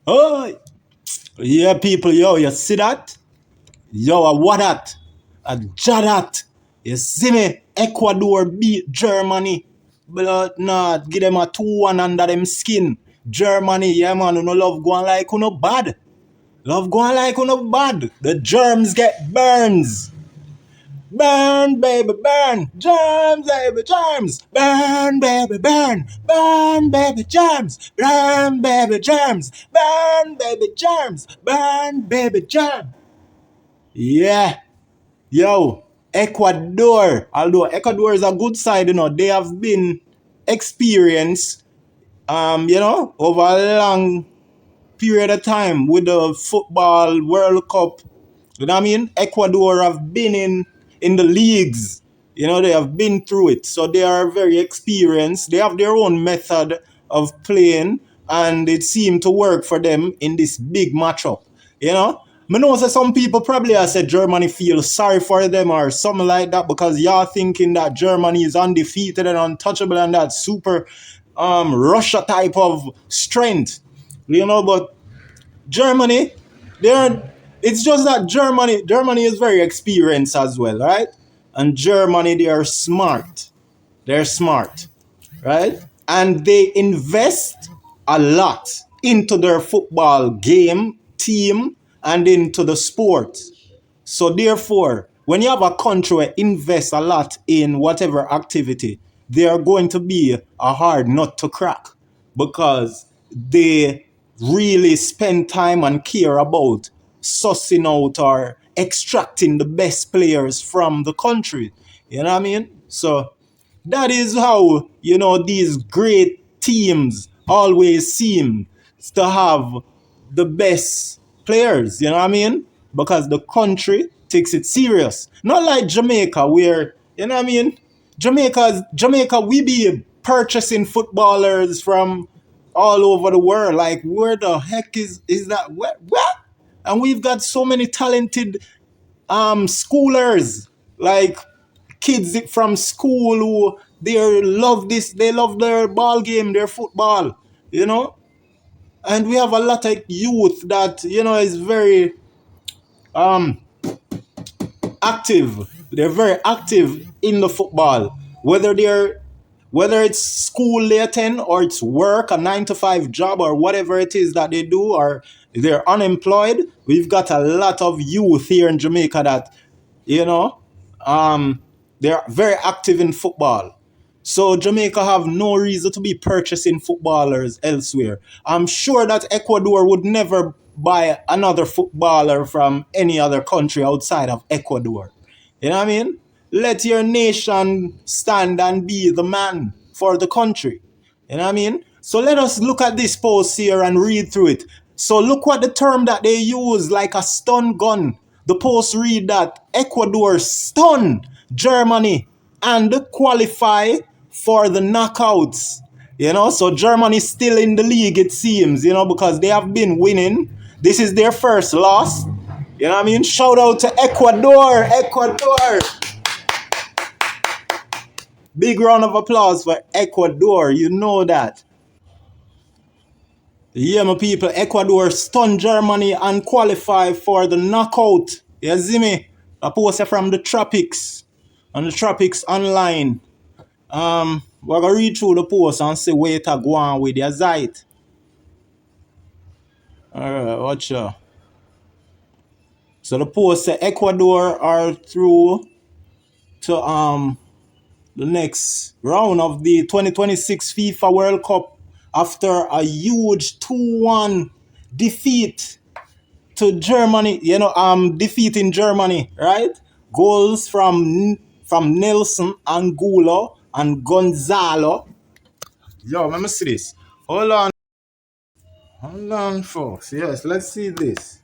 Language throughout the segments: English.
Oh, yeah, people, yo, you see that? Yo, what that? A jadat. You see me? Ecuador beat Germany. Blood not. Give them a 2-1 under them skin. Germany, yeah, man, you no love going like you no bad. Love going like you no bad. The germs get burns. Burn, baby, burn. Germs, baby, germs. Burn, baby, burn. Burn, baby, germs. Burn, baby, germs. Burn, baby, germs. Burn, baby, germs. Yeah. Yo, Ecuador. Although Ecuador is a good side, they have been experienced, over a long period of time with the football World Cup. You know what I mean? Ecuador have been in the leagues. They have been through it. So they are very experienced. They have their own method of playing, and it seemed to work for them in this big matchup. I know that some people probably have said Germany feels sorry for them or something like that because y'all thinking that Germany is undefeated and untouchable and that super Russia type of strength. But Germany, it's just that Germany is very experienced as well, right? And Germany, they are smart. They're smart, right? And they invest a lot into their football game, team, and into the sport. So therefore, when you have a country that invests a lot in whatever activity, they are going to be a hard nut to crack because they really spend time and care about sussing out or extracting the best players from the country. You know what I mean? So that is how, these great teams always seem to have the best players, you know what I mean? Because the country takes it serious. Not like Jamaica where, you know what I mean? Jamaica, we be purchasing footballers from all over the world. Like, where the heck is that? What? And we've got so many talented schoolers, like kids from school who they love their ball game, their football, and we have a lot of youth that is very active. They're very active in the football, whether it's school they attend or it's work, a 9 to 5 job or whatever it is that they do, or they're unemployed. We've got a lot of youth here in Jamaica that they're very active in football. So Jamaica have no reason to be purchasing footballers elsewhere. I'm sure that Ecuador would never buy another footballer from any other country outside of Ecuador. You know what I mean? Let your nation stand and be the man for the country. You know what I mean? So let us look at this post here and read through it. So look what the term that they use, like a stun gun. The post read that Ecuador stun Germany and qualify for the knockouts. So Germany's still in the league, it seems, because they have been winning. This is their first loss. You know what I mean? Shout out to Ecuador. Ecuador. Big round of applause for Ecuador. You know that. Yeah, my people. Ecuador stun Germany and qualify for the knockout. You see me? A poster from the tropics. On the tropics online. We're going to read through the post and see where it go on with your site. Alright, watch out. So the post say Ecuador are through to the next round of the 2026 FIFA World Cup after a huge 2-1 defeat to Germany, defeating Germany, right? Goals from Nelson, Angulo, and Gonzalo. Yo, let me see this. Hold on, folks. Yes, let's see this.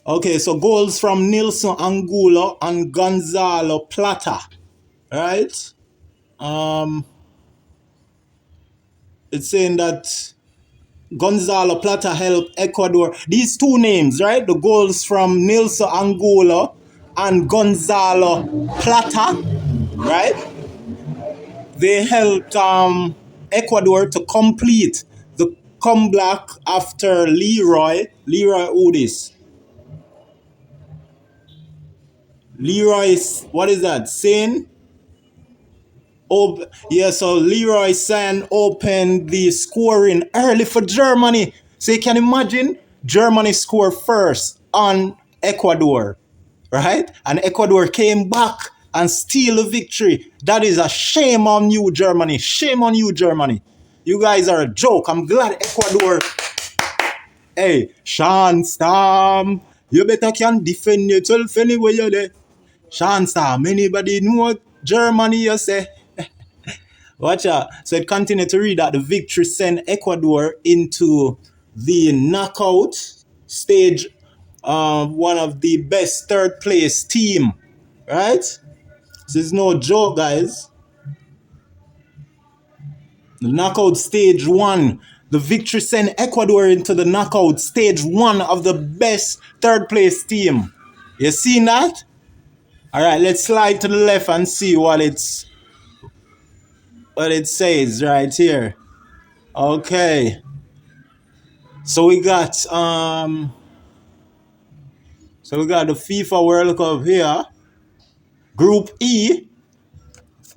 Okay, so goals from Nelson Angulo and Gonzalo Plata, right? It's saying that Gonzalo Plata helped Ecuador. These two names, right? The goals from Nilson Angola and Gonzalo Plata, right? They helped Ecuador to complete the comeback after Leroy Udis. Leroy, what is that? Saying? Yeah, so Leroy San opened the scoring early for Germany. So you can imagine Germany scored first on Ecuador, right? And Ecuador came back and steal the victory. That is a shame on you, Germany. Shame on you, Germany. You guys are a joke. I'm glad Ecuador. Hey, Sean Storm, you better can defend yourself anyway you're there. Sean Storm, anybody know Germany, you say? Watch out. So it continued to read that the victory sent Ecuador into the knockout stage, one of the best third place team, right? This is no joke, guys. The knockout stage one. The victory sent Ecuador into the knockout stage one of the best third place team. You seen that? All right, let's slide to the left and see what it says right here. Okay. So we got the FIFA World Cup here. Group E,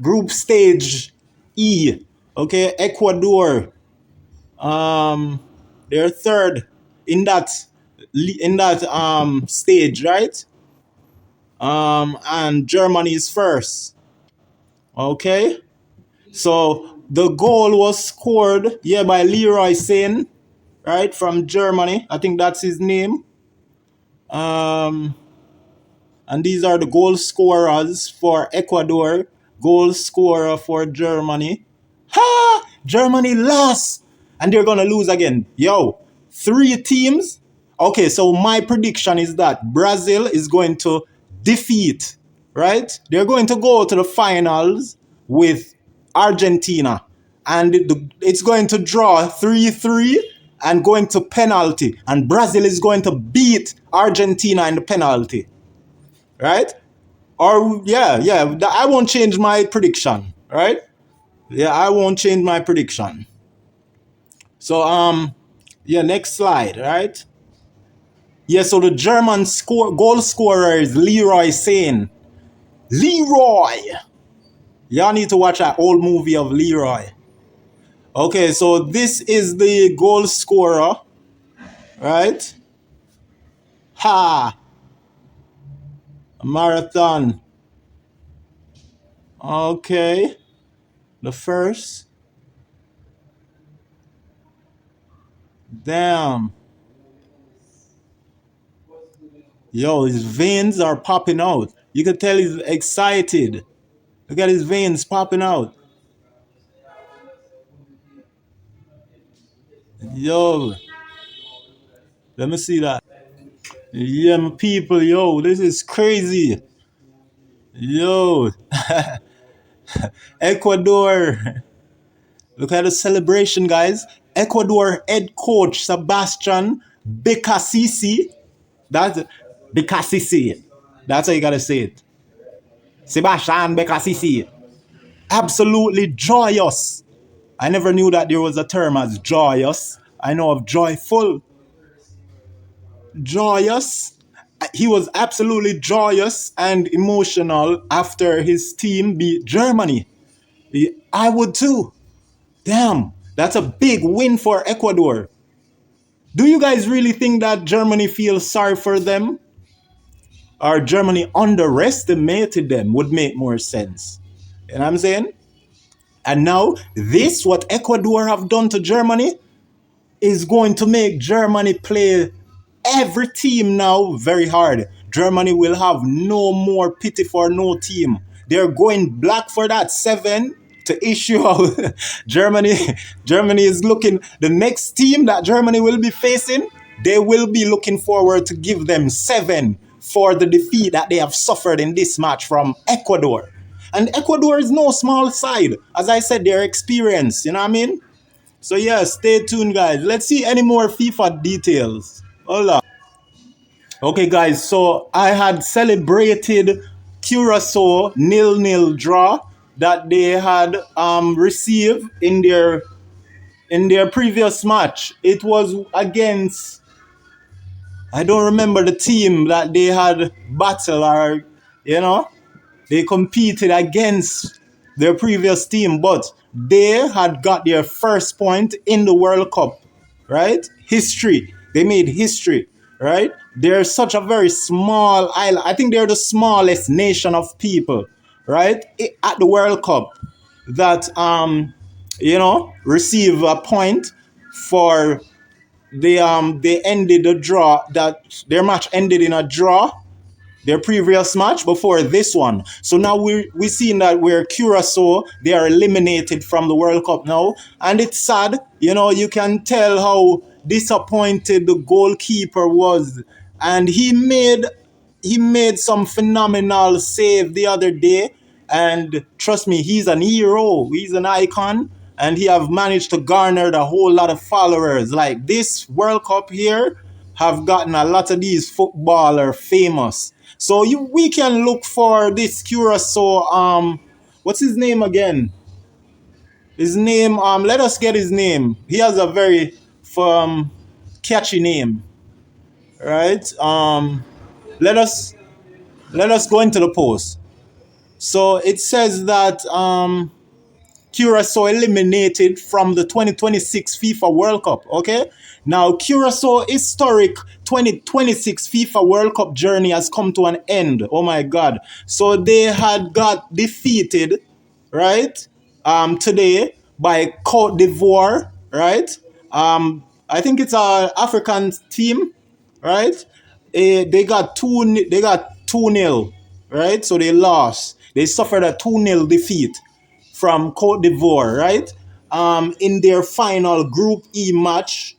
group stage E. Okay, Ecuador. They're third in that stage, right? And Germany is first. Okay. So the goal was scored by Leroy Sane, right, from Germany. I think that's his name. And these are the goal scorers for Ecuador, goal scorer for Germany. Ha! Germany lost, and they're gonna lose again. Yo, 3 teams. Okay, so my prediction is that Brazil is going to defeat, right? They're going to go to the finals with Argentina, and it's going to draw 3-3 and going to penalty, and Brazil is going to beat Argentina in the penalty. Right? Or I won't change my prediction, right? Yeah, I won't change my prediction. So next slide, right? Yeah, so the German goal scorer is Leroy Sane. Leroy! Y'all need to watch that old movie of Leroy. Okay, so this is the goal scorer, right? Ha! Marathon. Okay. The first. Damn. Yo, his veins are popping out. You can tell he's excited. Look at his veins popping out. Yo. Let me see that. Yeah, my people, yo, this is crazy. Yo. Ecuador. Look at the celebration, guys. Ecuador head coach Sebastian Becasisi. That's Becasisi. That's how you gotta say it. Sebastian Becasisi. Absolutely joyous. I never knew that there was a term as joyous. I know of joyful. Joyous. He was absolutely joyous and emotional after his team beat Germany. I would too. Damn, that's a big win for Ecuador. Do you guys really think that Germany feels sorry for them? Or Germany underestimated them would make more sense. You know what I'm saying? And now, this, what Ecuador have done to Germany, is going to make Germany play every team now very hard. Germany will have no more pity for no team. They're going black for that 7 to issue out. Germany is looking, the next team that Germany will be facing, they will be looking forward to give them 7 for the defeat that they have suffered in this match from Ecuador. And Ecuador is no small side. As I said, they're experienced, you know what I mean? So yeah, stay tuned, guys. Let's see any more FIFA details. Hola. Okay, guys. So I had celebrated Curacao nil-nil draw that they had received in their previous match. It was against, I don't remember the team that they had battle, or you know, they competed against their previous team, but they had got their first point in the World Cup, right? History. They made history, right? They're such a very small island. I think they're the smallest nation of people, right? At the World Cup that receive a point for they ended the draw, that their match ended in a draw, their previous match before this one. So now we're seeing that we're Curacao, they are eliminated from the World Cup now. And it's sad, you can tell how disappointed the goalkeeper was. And he made some phenomenal save the other day. And trust me, he's an hero, he's an icon, and he have managed to garner a whole lot of followers. Like this World Cup here have gotten a lot of these footballers famous. So we can look for this Curacao. What's his name again? His name. Let us get his name. He has a very catchy name, right? Let us go into the post. So it says that Curacao eliminated from the 2026 FIFA World Cup. Okay, now Curacao historic 2026 FIFA World Cup journey has come to an end. Oh my God! So they had got defeated, right? Today by Cote d'Ivoire, right? I think it's a African team, right? They got 2-0, right? So they lost. They suffered a 2-0 defeat from Cote d'Ivoire, right? In their final Group E match.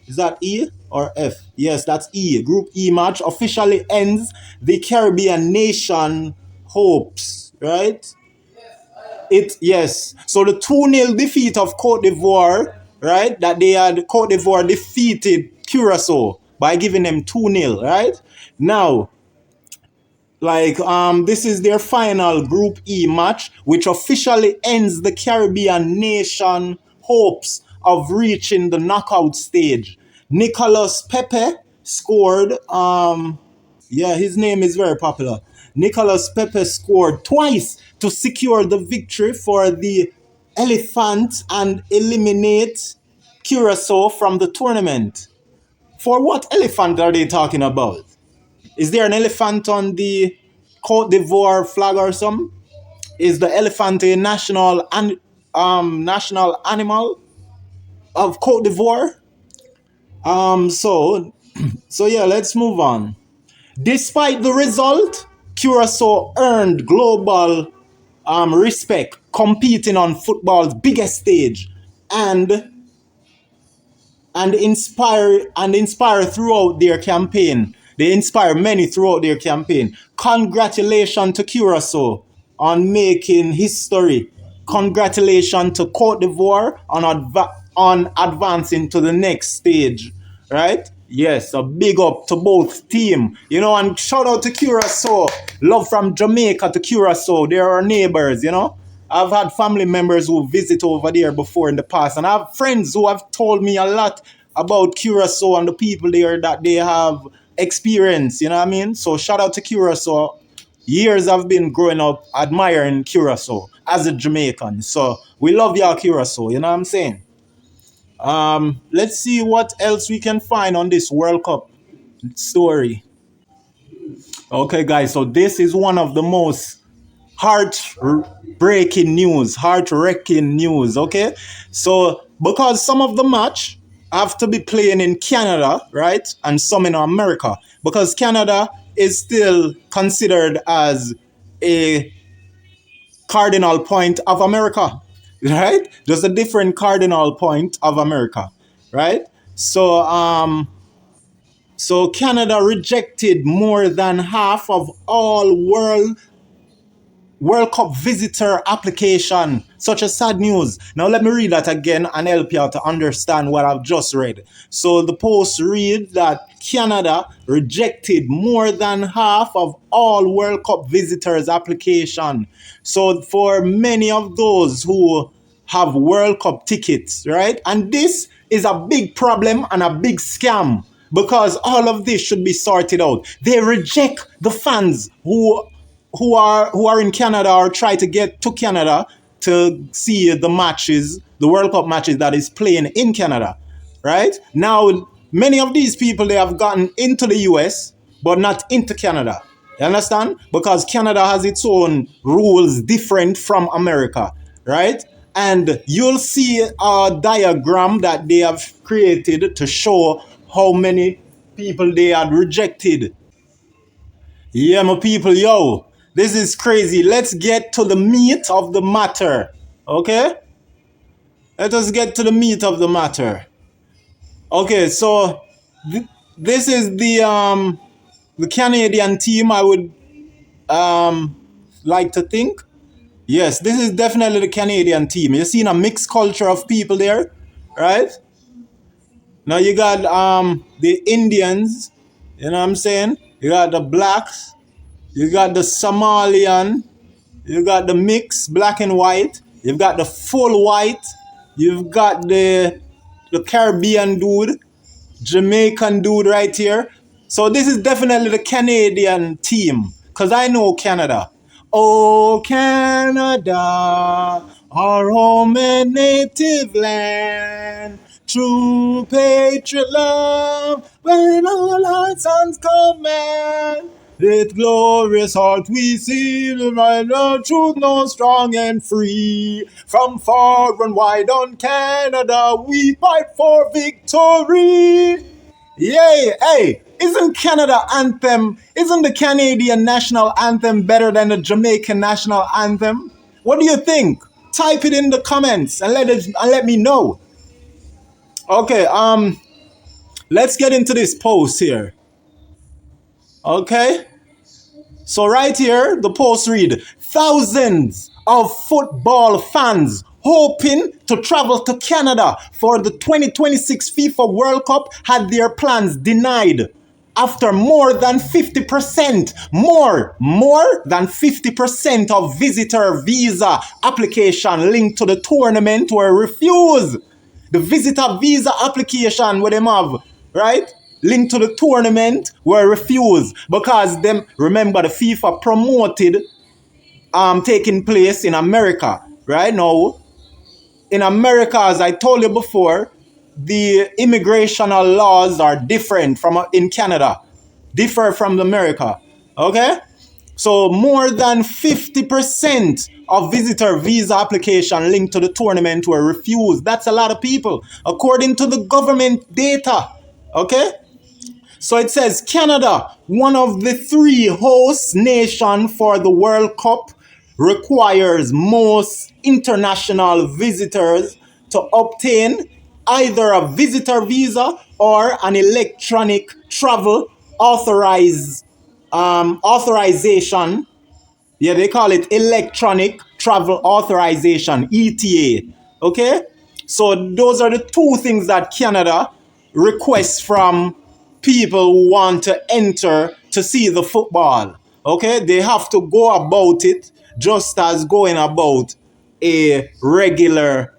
Is that E or F? Yes, that's E. Group E match officially ends the Caribbean nation hopes, right? Yes. So the 2-0 defeat of Cote d'Ivoire, right? That they had Cote d'Ivoire defeated Curacao by giving them 2-0, right? Now, this is their final Group E match, which officially ends the Caribbean nation hopes of reaching the knockout stage. Nicolas Pepe scored. Yeah, his name is very popular. Nicolas Pepe scored twice to secure the victory for the Elephant and eliminate Curacao from the tournament. For what elephant are they talking about? Is there an elephant on the Cote d'Ivoire flag or something? Is the elephant a national animal of Cote d'Ivoire? So yeah, let's move on. Despite the result, Curacao earned global respect, competing on football's biggest stage, and inspire throughout their campaign. They inspire many throughout their campaign. Congratulations to Curacao on making history. Congratulations to Cote d'Ivoire on advancing to the next stage. Right? Yes, a big up to both team. And shout out to Curacao. Love from Jamaica to Curacao. They're our neighbors, I've had family members who visit over there before in the past, and I have friends who have told me a lot about Curacao and the people there that they have experienced, you know what I mean? So shout out to Curacao. Years I've been growing up admiring Curacao as a Jamaican. So we love y'all, Curacao, you know what I'm saying? Let's see what else we can find on this World Cup story. Okay, guys, so this is one of the most heart-breaking news, heart-wrecking news, okay? So, because some of the match have to be playing in Canada, right? And some in America. Because Canada is still considered as a cardinal point of America, right? Just a different cardinal point of America, right? So Canada rejected more than half of all world World Cup visitor application. Such a sad news. Now let me read that again and help you out to understand what I've just read. So the post read that Canada rejected more than half of all World Cup visitors application. So for many of those who have World Cup tickets, right? And this is a big problem and a big scam because all of this should be sorted out. They reject the fans who are in Canada or try to get to Canada to see the matches, the World Cup matches that is playing in Canada, right? Now, many of these people, they have gotten into the US, but not into Canada. You understand? Because Canada has its own rules different from America, right? And you'll see a diagram that they have created to show how many people they had rejected. Yeah, my people, yo, this is crazy. Let's get to the meat of the matter, okay? Let us get to the meat of the matter. Okay, so this is the Canadian team. I would like to think. Yes, this is definitely the Canadian team. You're seeing a mixed culture of people there, right? Now you got the Indians, you know what I'm saying? You got the blacks, you got the Somalian, you got the mix, black and white. You've got the full white. You've got the Caribbean dude, Jamaican dude right here. So this is definitely the Canadian team. Because I know Canada. Oh, Canada, our home and native land. True patriot love, when all our sons command. With glorious heart we see the right of truth known strong and free. From far and wide on Canada we fight for victory. Yay, hey, isn't the Canadian national anthem better than the Jamaican national anthem? What do you think? Type it in the comments and let me know. Okay, let's get into this post here. Okay? So right here, the post read, thousands of football fans hoping to travel to Canada for the 2026 FIFA World Cup had their plans denied after more than 50%, more than 50% of visitor visa application linked to the tournament were refused. The visitor visa application with them have, right? Linked to the tournament were refused because them, remember, the FIFA promoted taking place in America. Right now, in America, as I told you before, the immigrational laws are different from in Canada, differ from America. Okay? So more than 50% of visitor visa application linked to the tournament were refused. That's a lot of people, according to the government data. Okay? So it says Canada, one of the 3 host nations for the World Cup, requires most international visitors to obtain either a visitor visa or an electronic travel authorization. Yeah, they call it electronic travel authorization, ETA. Okay? So those are the 2 things that Canada requests from people who want to enter to see the football. Okay? They have to go about it just as going about a regular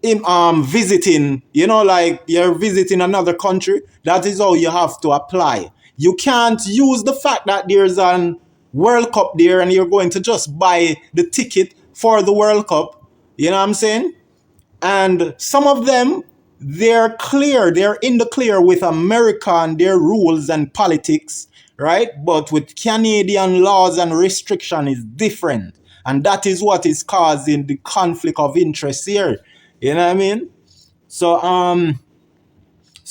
visiting, like you're visiting another country. That is how you have to apply. You can't use the fact that there's an World Cup there and you're going to just buy the ticket for the World Cup. You know what I'm saying? And some of them, they're in the clear with America and their rules and politics, right? But with Canadian laws and restriction is different. And that is what is causing the conflict of interest here. You know what I mean? So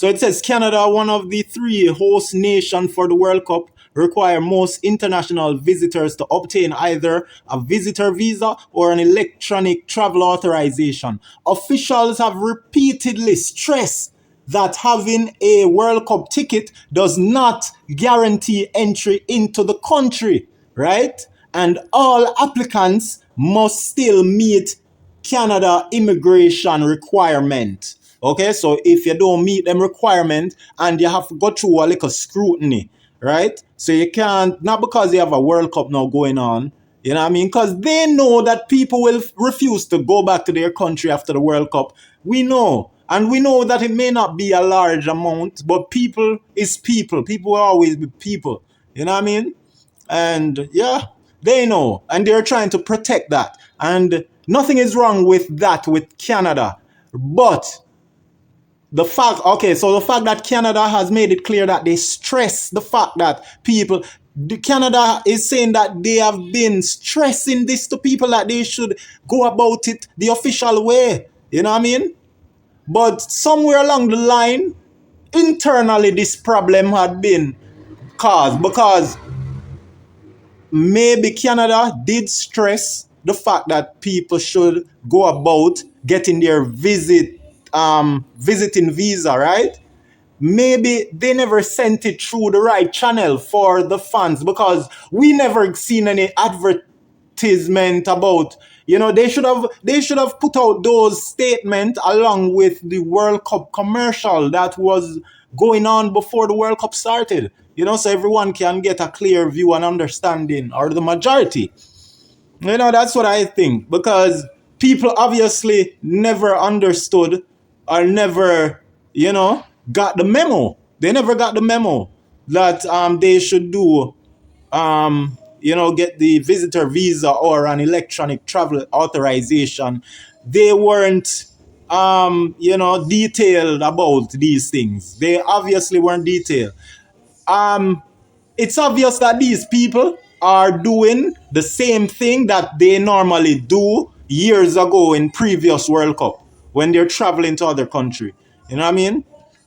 it says Canada, one of the 3 host nations for the World Cup, require most international visitors to obtain either a visitor visa or an electronic travel authorization. Officials have repeatedly stressed that having a World Cup ticket does not guarantee entry into the country, right? and all applicants must still meet Canada immigration requirement. Okay, so if you don't meet them requirement and you have to go through a little scrutiny, right? So you can't, not because you have a World Cup now going on, you know what I mean? Because they know that people will refuse to go back to their country after the World Cup. We know. And we know that it may not be a large amount, but people is people. People will always be people. You know what I mean? And yeah, they know. And they're trying to protect that. And nothing is wrong with that with Canada. But the fact, okay, so the fact that Canada has made it clear that they stress the fact that people, Canada is saying that they have been stressing this to people that they should go about it the official way. You know what I mean? But somewhere along the line, internally, this problem had been caused because maybe Canada did stress the fact that people should go about getting their visiting visa, right? Maybe they never sent it through the right channel for the fans because we never seen any advertisement about, you know, they should have put out those statements along with the World Cup commercial that was going on before the World Cup started, you know, so everyone can get a clear view and understanding, or the majority. You know, that's what I think. Because people obviously never understood or never, you know, got the memo. They never got the memo that they should do, you know, get the visitor visa or an electronic travel authorization. They weren't, you know, detailed about these things. They obviously weren't detailed. Um, it's obvious that these people are doing the same thing that they normally do years ago in previous World Cup when they're traveling to other country. You know what I mean?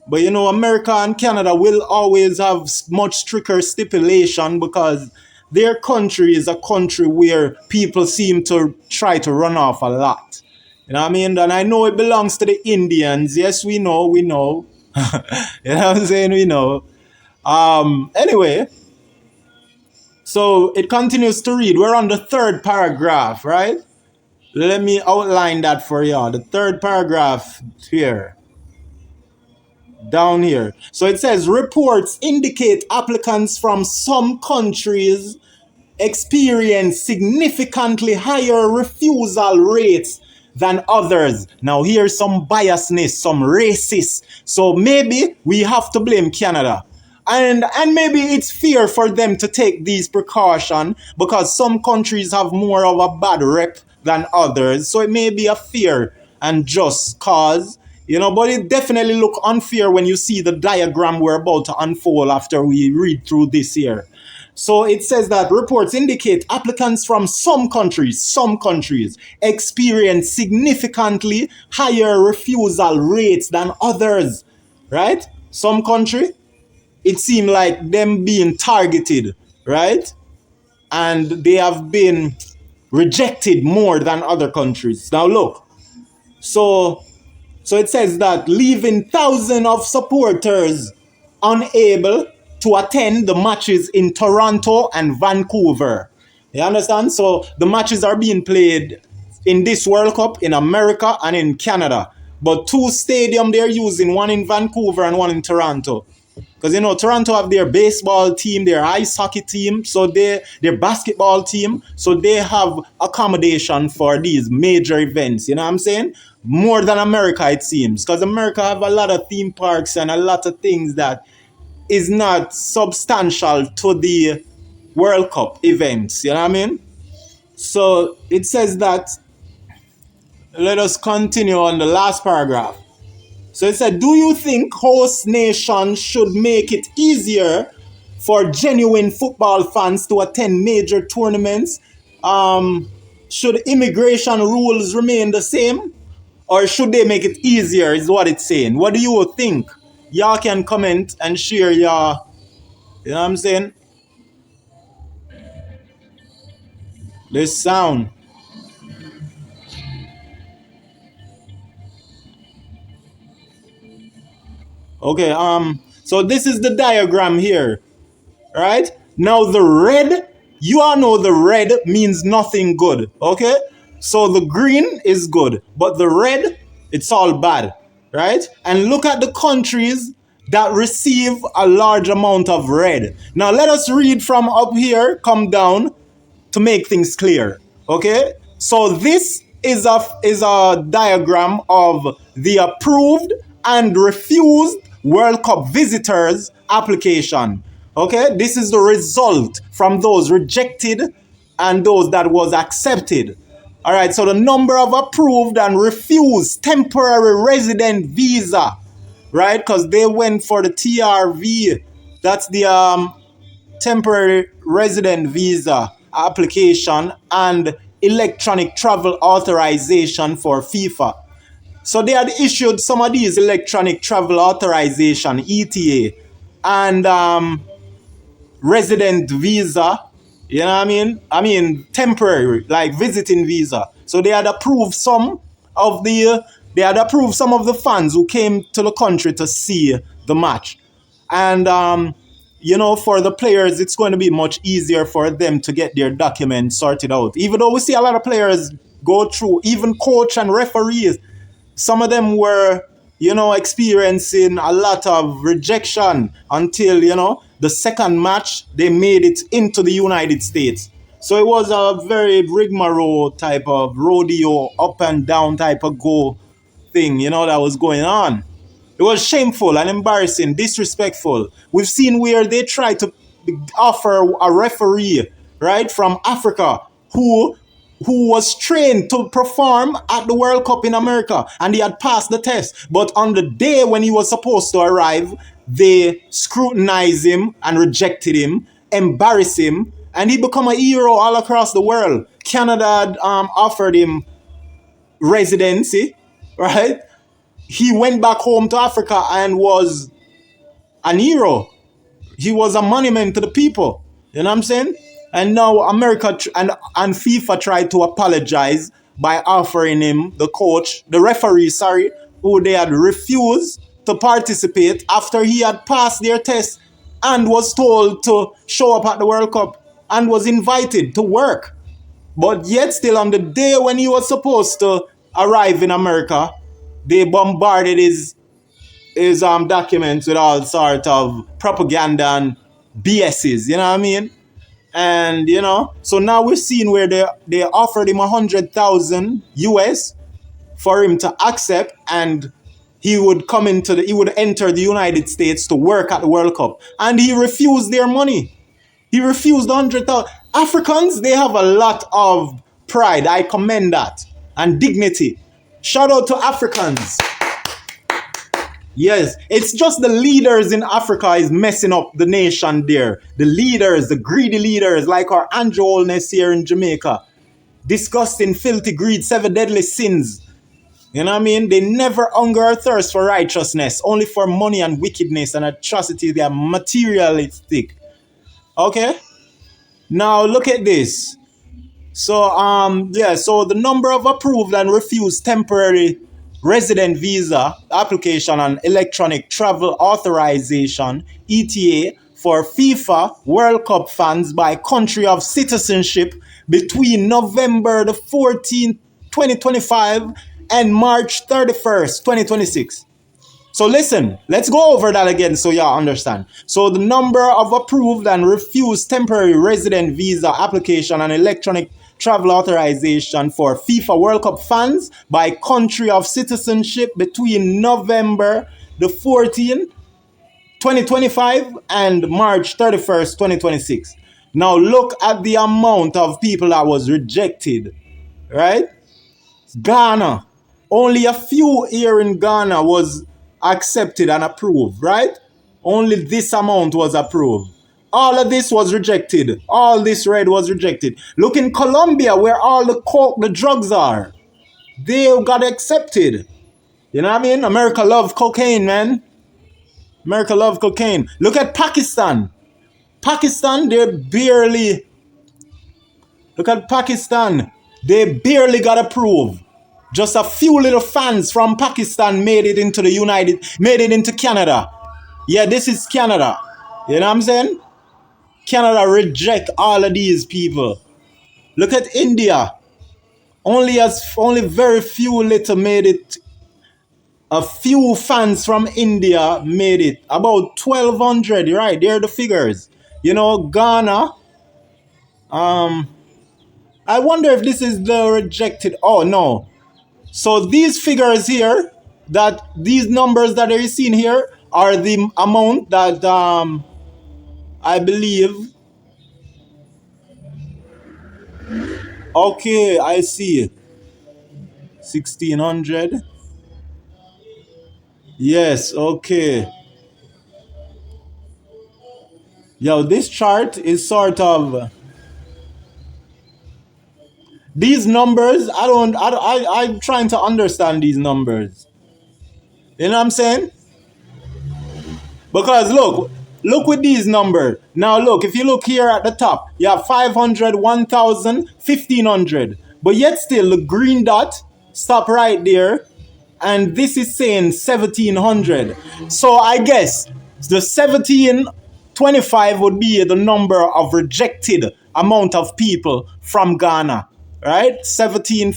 But you know, America and Canada will always have much stricter stipulation because their country is a country where people seem to try to run off a lot. You know what I mean? And I know it belongs to the Indians. Yes, we know, we know. You know what I'm saying? We know. Anyway, so it continues to read. We're on the third paragraph, right? Let me outline that for you. The third paragraph here, down here. So it says reports indicate applicants from some countries experience significantly higher refusal rates than others. Now here's some biasness, some racist. So maybe we have to blame Canada. And maybe it's fair for them to take these precautions because some countries have more of a bad rep than others. So it may be a fair and just cause, you know, but it definitely look unfair when you see the diagram we're about to unfold after we read through this here. So it says that reports indicate applicants from some countries experience significantly higher refusal rates than others, right? Some country, it seemed like them being targeted, right? And they have been rejected more than other countries. Now look, so it says that leaving thousands of supporters unable to attend the matches in Toronto and Vancouver. You understand? So the matches are being played in this World Cup in America and in Canada. But two stadiums they're using, one in Vancouver and one in Toronto. Because, you know, Toronto have their baseball team, their ice hockey team, so their basketball team, so they have accommodation for these major events, you know what I'm saying? More than America, it seems. Because America have a lot of theme parks and a lot of things that is not substantial to the World Cup events, you know what I mean? So it says that, let us continue on the last paragraph. So it said, do you think host nations should make it easier for genuine football fans to attend major tournaments? Should immigration rules remain the same? Or should they make it easier is what it's saying. What do you think? Y'all can comment and share your, you know what I'm saying? This sound. Okay, so this is the diagram here, right? Now the red You all know the red means nothing good, okay? So the green is good, but the red, it's all bad, right? And look at the countries that receive a large amount of red. Now let us read from up here, come down to make things clear, okay? So this is a diagram of the approved and refused World Cup visitors application. Okay, this is the result from those rejected and those that was accepted. All right, so the number of approved and refused temporary resident visa, right? Because they went for the TRV. That's the temporary resident visa application and electronic travel authorization for FIFA. So they had issued some of these electronic travel authorization, ETA, and resident visa, you know what I mean? I mean temporary, like visiting visa. So they had approved some of the fans who came to the country to see the match. And for the players, it's going to be much easier for them to get their documents sorted out. Even though we see a lot of players go through, even coach and referees, some of them were, experiencing a lot of rejection until, the second match, they made it into the United States. So it was a very rigmarole type of rodeo, up and down type of go thing, that was going on. It was shameful and embarrassing, disrespectful. We've seen where they tried to offer a referee, right, from Africa who was trained to perform at the World Cup in America, and he had passed the test. But on the day when he was supposed to arrive, they scrutinized him and rejected him, embarrassed him, and he became a hero all across the world. Canada had offered him residency, right? He went back home to Africa and was an hero. He was a monument to the people. You know what I'm saying? And now America and FIFA tried to apologize by offering him the referee, who they had refused to participate after he had passed their test and was told to show up at the World Cup and was invited to work. But yet still on the day when he was supposed to arrive in America, they bombarded his documents with all sort of propaganda and BS's, you know what I mean? And, so now we're seeing where they offered him 100,000 US for him to accept, and he would enter the United States to work at the World Cup. And he refused their money. He refused 100,000. Africans, they have a lot of pride. I commend that. And dignity. Shout out to Africans. Yes, it's just the leaders in Africa is messing up the nation there. The leaders, the greedy leaders, like our Andrew Holness here in Jamaica. Disgusting, filthy greed, 7 deadly sins. You know what I mean? They never hunger or thirst for righteousness, only for money and wickedness and atrocity. They are materialistic. Okay? Now look at this. So, so the number of approved and refused temporary resident visa application and electronic travel authorization, ETA, for FIFA World Cup fans by country of citizenship between November the 14th, 2025 and March 31st, 2026. So listen, let's go over that again so y'all understand. So the number of approved and refused temporary resident visa application and electronic travel authorization for FIFA World Cup fans by country of citizenship between November the 14th, 2025 and March 31st, 2026. Now look at the amount of people that was rejected, right? Ghana. Only a few here in Ghana was accepted and approved, right? Only this amount was approved. All of this was rejected. All this red was rejected. Look in Colombia where all the coke, the drugs are. They got accepted. You know what I mean? America love cocaine, man. America love cocaine. Look at Pakistan. Pakistan, look at Pakistan. They barely got approved. Just a few little fans from Pakistan made it into Canada. Yeah, this is Canada. You know what I'm saying? Canada reject all of these people. Look at India. Only very few little made it. A few fans from India made it. About 1,200, right? They're the figures. You know, Ghana. I wonder if this is the rejected. Oh, no. So these figures here, these numbers that are seen here are the amount that I believe. Okay, I see. 1,600. Yes, okay. Yo, this chart is sort of these numbers. I'm trying to understand these numbers. You know what I'm saying? Because look with these numbers. Now look, if you look here at the top, you have 500, 1,000, 1,500. But yet still the green dot stop right there. And this is saying 1,700. So I guess the 1,725 would be the number of rejected amount of people from Ghana. Right? 17,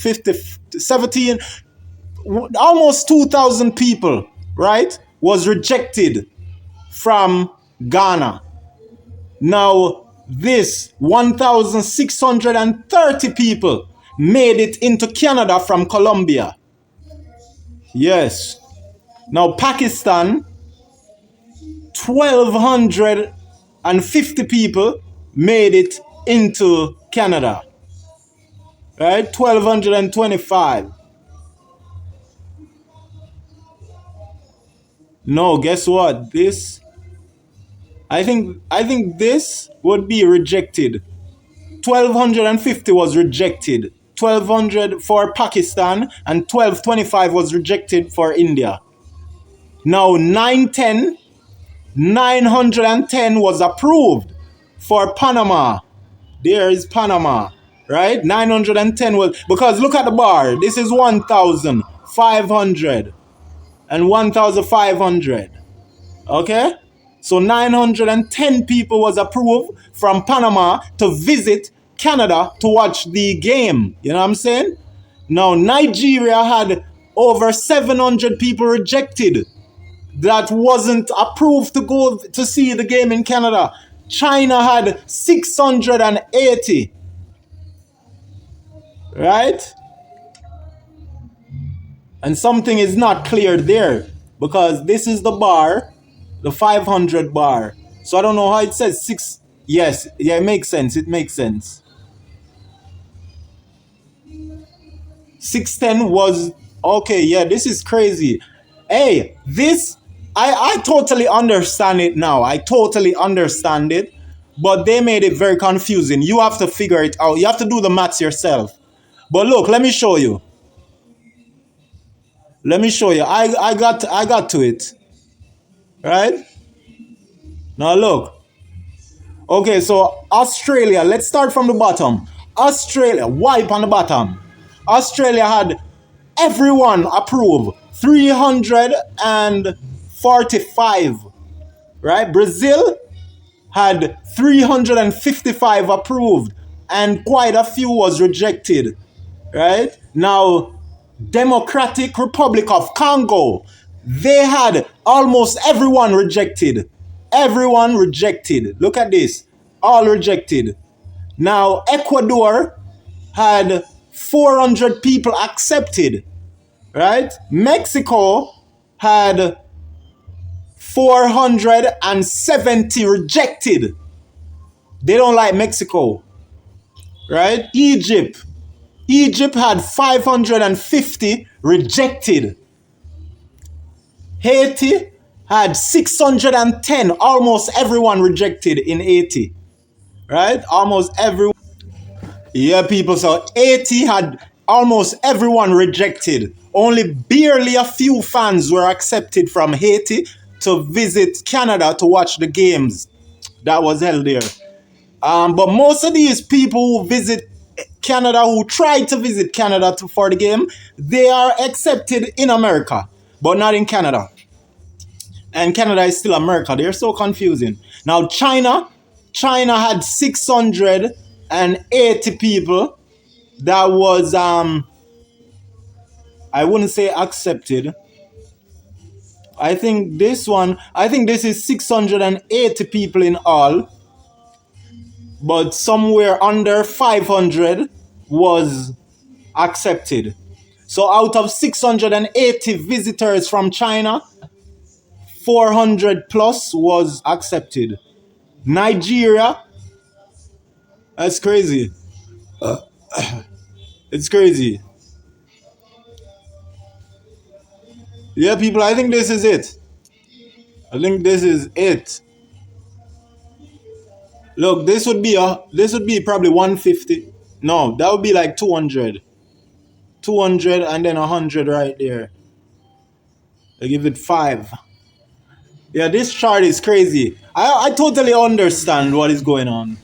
almost 2,000 people, right, was rejected from Ghana. Now, this 1,630 people made it into Canada from Colombia. Yes. Now, Pakistan, 1,250 people made it into Canada. Right? 1,225. No, guess what? I think this would be rejected. 1,250 was rejected. 1,200 for Pakistan and 1,225 was rejected for India. Now 910 was approved for Panama. There is Panama, right? 910 was, because look at the bar. This is 1,500 and 1,500. Okay? So 910 people was approved from Panama to visit Canada to watch the game. You know what I'm saying? Now, Nigeria had over 700 people rejected that wasn't approved to go to see the game in Canada. China had 680. Right? And something is not clear there because this is the bar, the 500 bar. So I don't know how it says 6. Yes, yeah, it makes sense. It makes sense. 610 was okay. Yeah, this is crazy. Hey, this I totally understand it now. I totally understand it, but they made it very confusing. You have to figure it out. You have to do the maths yourself. But look, let me show you. Let me show you. I got to it. Right? Now look. Okay, so Australia, let's start from the bottom. Australia, wipe on the bottom. Australia had everyone approved. 345. Right? Brazil had 355 approved and quite a few was rejected. Right? Now, Democratic Republic of Congo, they had almost everyone rejected. Everyone rejected. Look at this. All rejected. Now, Ecuador had 400 people accepted. Right? Mexico had 470 rejected. They don't like Mexico. Right? Egypt had 550 rejected. Haiti had 610. Almost everyone rejected in Haiti. Right? Almost everyone. Yeah, people. So Haiti had almost everyone rejected. Only barely a few fans were accepted from Haiti to visit Canada to watch the games that was held there. But most of these people who visit Canada, who tried to visit Canada for the game, they are accepted in America, but not in Canada. And Canada is still America. They're so confusing. Now, China China had 680 people that was I wouldn't say accepted. I think this is 680 people in all, but somewhere under 500 was accepted. So out of 680 visitors from China, 400 plus was accepted. Nigeria, that's crazy. It's crazy. Yeah, people, I think this is it. I think this is it. Look, this would be probably 150. No, that would be like 200. 200 and then 100 right there. I give it 5. Yeah, this chart is crazy. I totally understand what is going on.